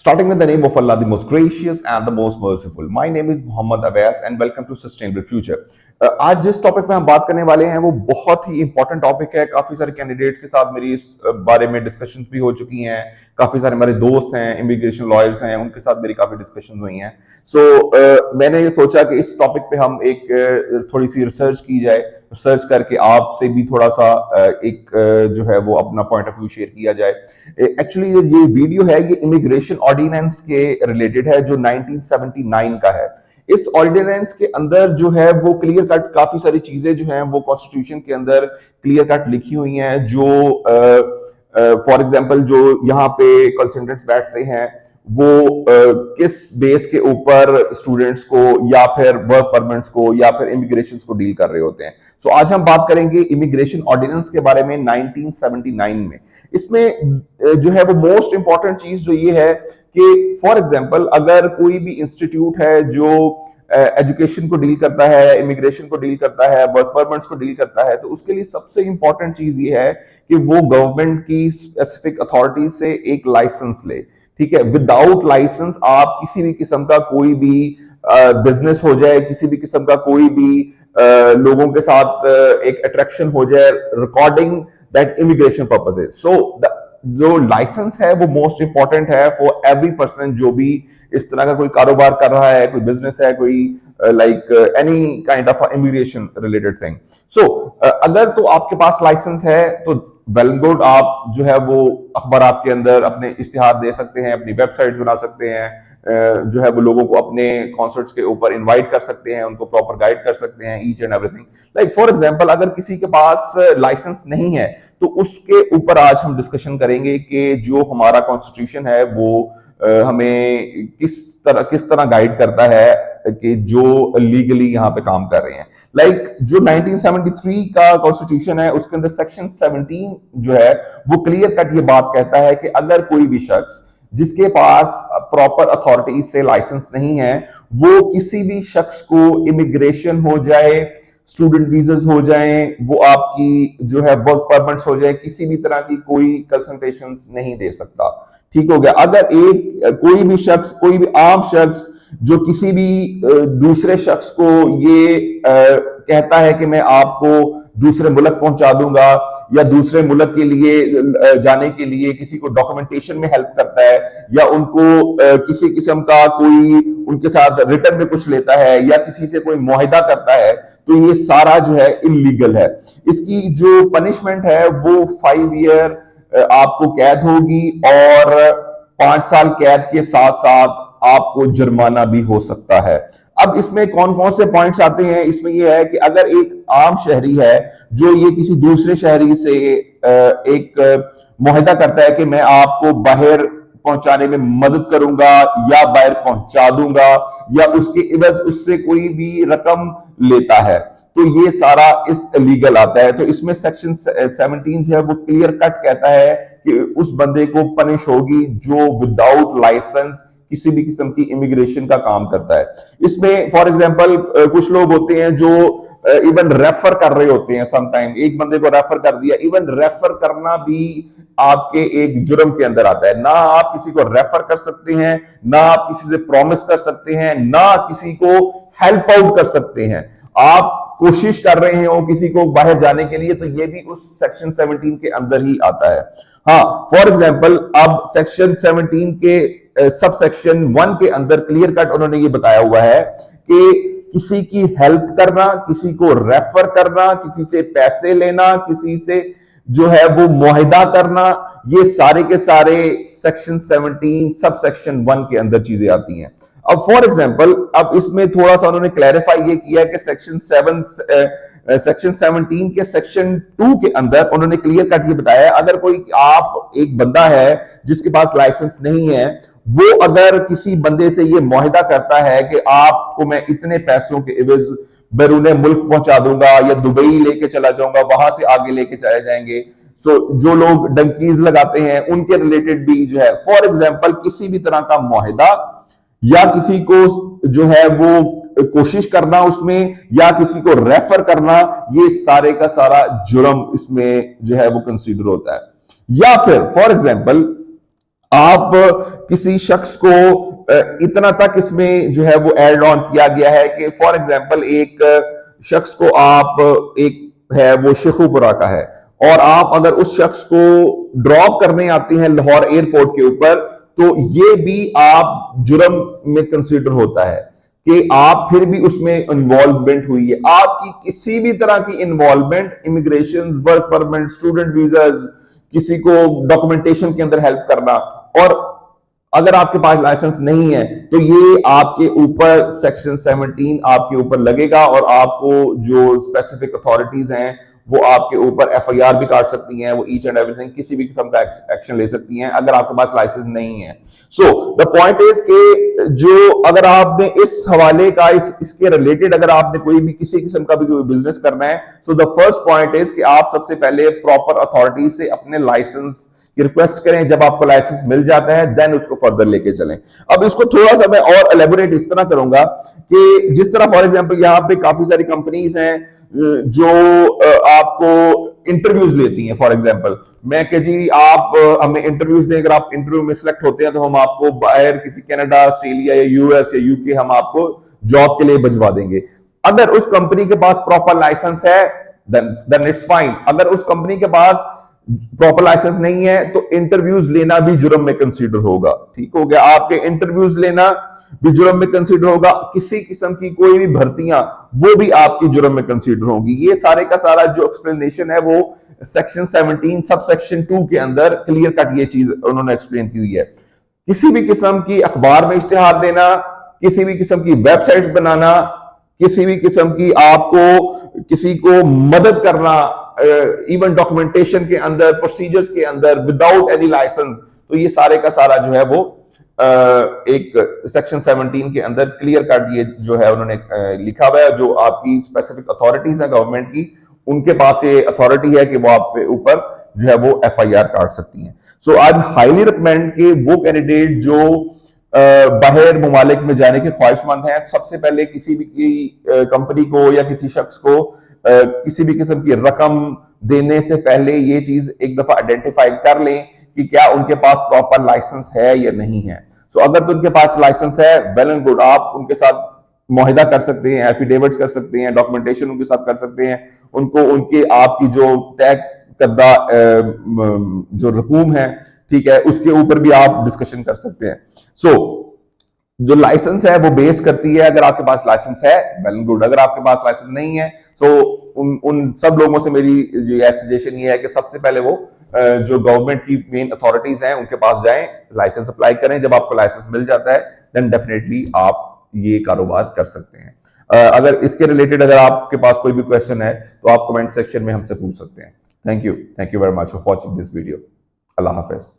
Starting with the name of Allah, the most gracious and the most merciful. My name is Muhammad Abbas and welcome to Sustainable Future. आज जिस topic पे हम बात करने वाले हैं वो बहुत ही इंपॉर्टेंट टॉपिक है। काफी सारे कैंडिडेट्स के साथ मेरी इस बारे में डिस्कशंस भी हो चुकी हैं। काफी सारे हमारे दोस्त हैं, इमिग्रेशन लॉयर्स हैं, उनके साथ मेरी काफी डिस्कशंस हुई हैं। मैंने ये सोचा कि इस टॉपिक पे हम एक थोड़ी सी रिसर्च की जाए, सर्च करके आपसे भी थोड़ा सा जो है वो अपना पॉइंट ऑफ व्यू शेयर किया जाए। एक्चुअली ये वीडियो है, ये इमिग्रेशन ऑर्डिनेंस के रिलेटेड है जो 1979 का है। इस ऑर्डिनेंस के अंदर जो है वो क्लियर कट काफी सारी चीजें जो हैं वो कॉन्स्टिट्यूशन के अंदर क्लियर कट लिखी हुई हैं। जो फॉर एग्जांपल जो यहाँ पे कंसल्टेंट्स बैठते हैं वो किस बेस के ऊपर स्टूडेंट्स को या फिर वर्क परमिट्स को या फिर इमिग्रेशन को डील कर रहे होते हैं। सो आज हम बात करेंगे इमिग्रेशन ऑर्डिनेंस के बारे में 1979 में। इसमें जो है वो मोस्ट इंपॉर्टेंट चीज जो ये है कि फॉर एग्जांपल अगर कोई भी इंस्टीट्यूट है जो एजुकेशन को डील करता है, इमिग्रेशन को डील करता है, वर्क परमिट्स को डील करता है, तो उसके लिए सबसे इंपॉर्टेंट चीज ये है कि वो गवर्नमेंट की स्पेसिफिक अथॉरिटी से एक लाइसेंस ले। ठीक है, विदाउट लाइसेंस आप किसी भी किस्म का कोई भी बिजनेस हो जाए, किसी भी किस्म का कोई भी लोगों के साथ एक अट्रैक्शन हो जाए रिकॉर्डिंग दैट इमिग्रेशन पर्पसेस। सो जो लाइसेंस है वो मोस्ट इंपॉर्टेंट है फॉर एवरी पर्सन जो भी इस तरह का कोई कारोबार कर रहा है, कोई बिजनेस है, कोई like any kind of immigration related thing. So अगर तो आपके पास लाइसेंस है तो वेल गुड, आप जो है वो अखबारात के अंदर अपने इश्तिहार दे सकते हैं, अपनी वेबसाइट्स बना सकते हैं, जो है वो लोगों को अपने कॉन्सर्ट्स के ऊपर इनवाइट कर सकते हैं, उनको प्रॉपर गाइड कर सकते हैं each and everything. Like for example अगर किसी के पास लाइसेंस नहीं है तो उसके ऊपर आज हम डिस्कशन करेंगे कि जो हमारा कॉन्स्टिट्यूशन है वो हमें किस तरह गाइड करता है कि जो लीगली यहाँ पे काम कर रहे हैं। लाइक जो 1973 का कॉन्स्टिट्यूशन है उसके अंदर सेक्शन 17 जो है वो क्लियर कट ये बात कहता है कि अगर कोई भी शख्स जिसके पास प्रॉपर अथॉरिटी से लाइसेंस नहीं है वो किसी भी शख्स को इमिग्रेशन हो जाए, स्टूडेंट वीजास हो जाएं, वो आपकी जो है वर्क परमिट्स हो जाए, किसी भी तरह की कोई कंसल्टेशन नहीं दे सकता। ठीक हो गया। अगर कोई भी शख्स, कोई भी आम शख्स जो किसी भी दूसरे शख्स को ये कहता है कि मैं आपको दूसरे मुल्क पहुंचा दूंगा या दूसरे मुल्क के लिए जाने के लिए किसी को डॉक्यूमेंटेशन में हेल्प करता है या उनको किसी किस्म का कोई उनके साथ रिटर्न में कुछ लेता है या किसी से कोई मुआहिदा करता है, तो ये सारा जो है इलीगल है। इसकी जो पनिशमेंट है वो 5 ईयर आपको कैद होगी और 5 साल कैद के साथ साथ आपको जुर्माना भी हो सकता है। अब इसमें कौन कौन से पॉइंट्स आते हैं, इसमें यह है कि अगर एक आम शहरी है जो ये किसी दूसरे शहरी से एक मुआहिदा करता है कि मैं आपको बाहर पहुंचाने में मदद करूंगा या बाहर पहुंचा दूंगा या उसके इवज उससे कोई भी रकम लेता है, तो ये सारा इस लीगल आता है। तो इसमें सेक्शन 17 जो है वो क्लियर कट कहता है कि उस बंदे को पनिश होगी जो विदाउट लाइसेंस किसी भी किस्म की इमिग्रेशन का काम करता है। इसमें फॉर एग्जांपल कुछ लोग होते हैं जो इवन रेफर कर रहे होते हैं, समटाइम एक बंदे को रेफर कर दिया, इवन रेफर करना भी आपके एक जुर्म के अंदर आता है। ना आप किसी को रेफर कर सकते हैं, ना आप किसी से प्रॉमिस कर सकते हैं, ना किसी को हेल्प आउट कर सकते हैं। आप कोशिश कर रहे हो किसी को बाहर जाने के लिए तो ये भी उस सेक्शन 17 के अंदर ही आता है। हाँ, फॉर एग्जांपल अब सेक्शन 17 के सब सेक्शन 1 के अंदर क्लियर कट उन्होंने ये बताया हुआ है कि किसी की हेल्प करना, किसी को रेफर करना, किसी से पैसे लेना, किसी से जो है वो मुआहिदा करना, ये सारे के सारे सेक्शन 17 सब सेक्शन 1 के अंदर चीजें आती हैं। अब फॉर एग्जांपल अब इसमें थोड़ा सा उन्होंने क्लैरिफाई ये किया कि सेक्शन 17 के सेक्शन 2 के अंदर उन्होंने क्लियर कट ये बताया अगर कोई आप एक बंदा है जिसके पास लाइसेंस नहीं है, वो अगर किसी बंदे से ये मुआहिदा करता है कि आपको मैं इतने पैसों के एवज बैरूने मुल्क पहुंचा दूंगा या दुबई लेके चला जाऊंगा, वहां से आगे लेके चले जाएंगे। सो जो लोग डंकीज लगाते हैं उनके रिलेटेड भी जो है फॉर एग्जांपल किसी भी तरह का मुआहिदा या किसी को जो है वो कोशिश करना उसमें या किसी को रेफर करना, ये सारे का सारा जुर्म इसमें जो है वो कंसीडर होता है। या फिर फॉर एग्जांपल आप किसी शख्स को इतना तक इसमें जो है वो एड ऑन किया गया है कि फॉर एग्जांपल एक शख्स को आप एक है वो शेखुपुरा का है और आप अगर उस शख्स को ड्रॉप करने आते हैं लाहौर एयरपोर्ट के ऊपर, तो ये भी आप जुर्म में कंसीडर होता है कि आप फिर भी उसमें इन्वॉल्वमेंट हुई है। आपकी किसी भी तरह की involvement, immigration, work permit, student visas, किसी को डॉक्यूमेंटेशन के अंदर हेल्प करना, और अगर आपके पास लाइसेंस नहीं है तो ये आपके ऊपर सेक्शन 17 आपके ऊपर लगेगा और आपको जो स्पेसिफिक अथॉरिटीज हैं वो आपके ऊपर एफआईआर भी काट सकती हैं, वो ईच एंड एवरीथिंग किसी भी किस्म का एक्शन ले सकती हैं अगर आपके पास लाइसेंस नहीं है। सो द पॉइंट इज कि जो अगर आपने इस हवाले का इसके रिलेटेड अगर आपने कोई भी किसी किस्म का भी कोई बिजनेस करना है, so the first point is कि आप सबसे पहले प्रॉपर अथॉरिटी से अपने लाइसेंस की रिक्वेस्ट करें। जब आपको लाइसेंस मिल जाता है देन उसको फर्दर लेके चलें। अब इसको थोड़ा सा मैं और एलेबोरेट इस तरह करूंगा कि जिस तरह फॉर एग्जांपल यहाँ पे काफी सारी कंपनीज हैं जो आपको इंटरव्यूज लेती हैं। फॉर एग्जांपल मैं कि जी आप हमें इंटरव्यूज दें, अगर आप इंटरव्यू में सिलेक्ट होते हैं तो हम आपको बाहर किसी कनाडा, ऑस्ट्रेलिया या यूएस या यूके हम आपको जॉब के लिए भिजवा देंगे। अगर उस कंपनी के पास प्रॉपर लाइसेंस है देन इट्स फाइन। अगर उस कंपनी के पास प्रॉपर लाइसेंस नहीं है तो इंटरव्यूज लेना भी जुर्म में कंसीडर होगा। ठीक हो गया, आपके इंटरव्यूज लेना भी जुर्म में कंसीडर होगा। किसी किस्म की कोई भी भर्तियां वो भी आपकी जुर्म में कंसीडर होगी। ये सारे का सारा जो एक्सप्लेनेशन है वो सेक्शन 17 सब सेक्शन 2 के अंदर क्लियर कट ये चीज उन्होंने एक्सप्लेन की हुई है। किसी भी किस्म की अखबार में इश्तिहार देना, किसी भी किस्म की वेबसाइट्स बनाना, किसी भी किस्म की आपको किसी को मदद करना, इवन डॉक्यूमेंटेशन के अंदर, प्रोसीजर्स के अंदर विदाउट एनी लाइसेंस, तो ये सारे का सारा जो है वो एक सेक्शन 17 के अंदर क्लियर कट ये जो है उन्होंने लिखा हुआ है। जो आपकी स्पेसिफिक अथॉरिटीज है गवर्नमेंट की, उनके पास ये अथॉरिटी है कि वो आप पे ऊपर जो है वो एफआईआर काट सकती हैं। सो आई हाईली रिकमेंड कि वो कैंडिडेट जो बाहर मुमालिक में जाने के ख्वाहिशमंद हैं, सबसे पहले किसी भी कंपनी को या किसी शख्स को किसी भी किस्म की रकम देने से पहले ये चीज एक दफा आइडेंटिफाई कर लें कि क्या उनके पास प्रॉपर लाइसेंस है या नहीं है। सो अगर तो उनके पास लाइसेंस है वेल एंड गुड, आप उनके साथ मुआहिदा कर सकते हैं, एफिडेविट्स कर सकते हैं, डॉक्यूमेंटेशन उनके साथ कर सकते हैं, उनको उनके आपकी जो तय करदा जो रकूम है, ठीक है, उसके ऊपर भी आप डिस्कशन कर सकते हैं। सो जो लाइसेंस है वो बेस करती है, अगर आपके पास लाइसेंस है वेल एंड गुड, अगर आपके पास लाइसेंस नहीं है तो उन सब लोगों से मेरी जो सजेशन ये है कि सबसे पहले वो जो गवर्नमेंट की मेन अथॉरिटीज हैं उनके पास जाएं, लाइसेंस अप्लाई करें। जब आपको लाइसेंस मिल जाता है देन डेफिनेटली आप ये कारोबार कर सकते हैं। अगर इसके रिलेटेड अगर आपके पास कोई भी क्वेश्चन है तो आप कमेंट सेक्शन में हमसे पूछ सकते हैं। Thank you very much for watching this video. Allah Hafiz.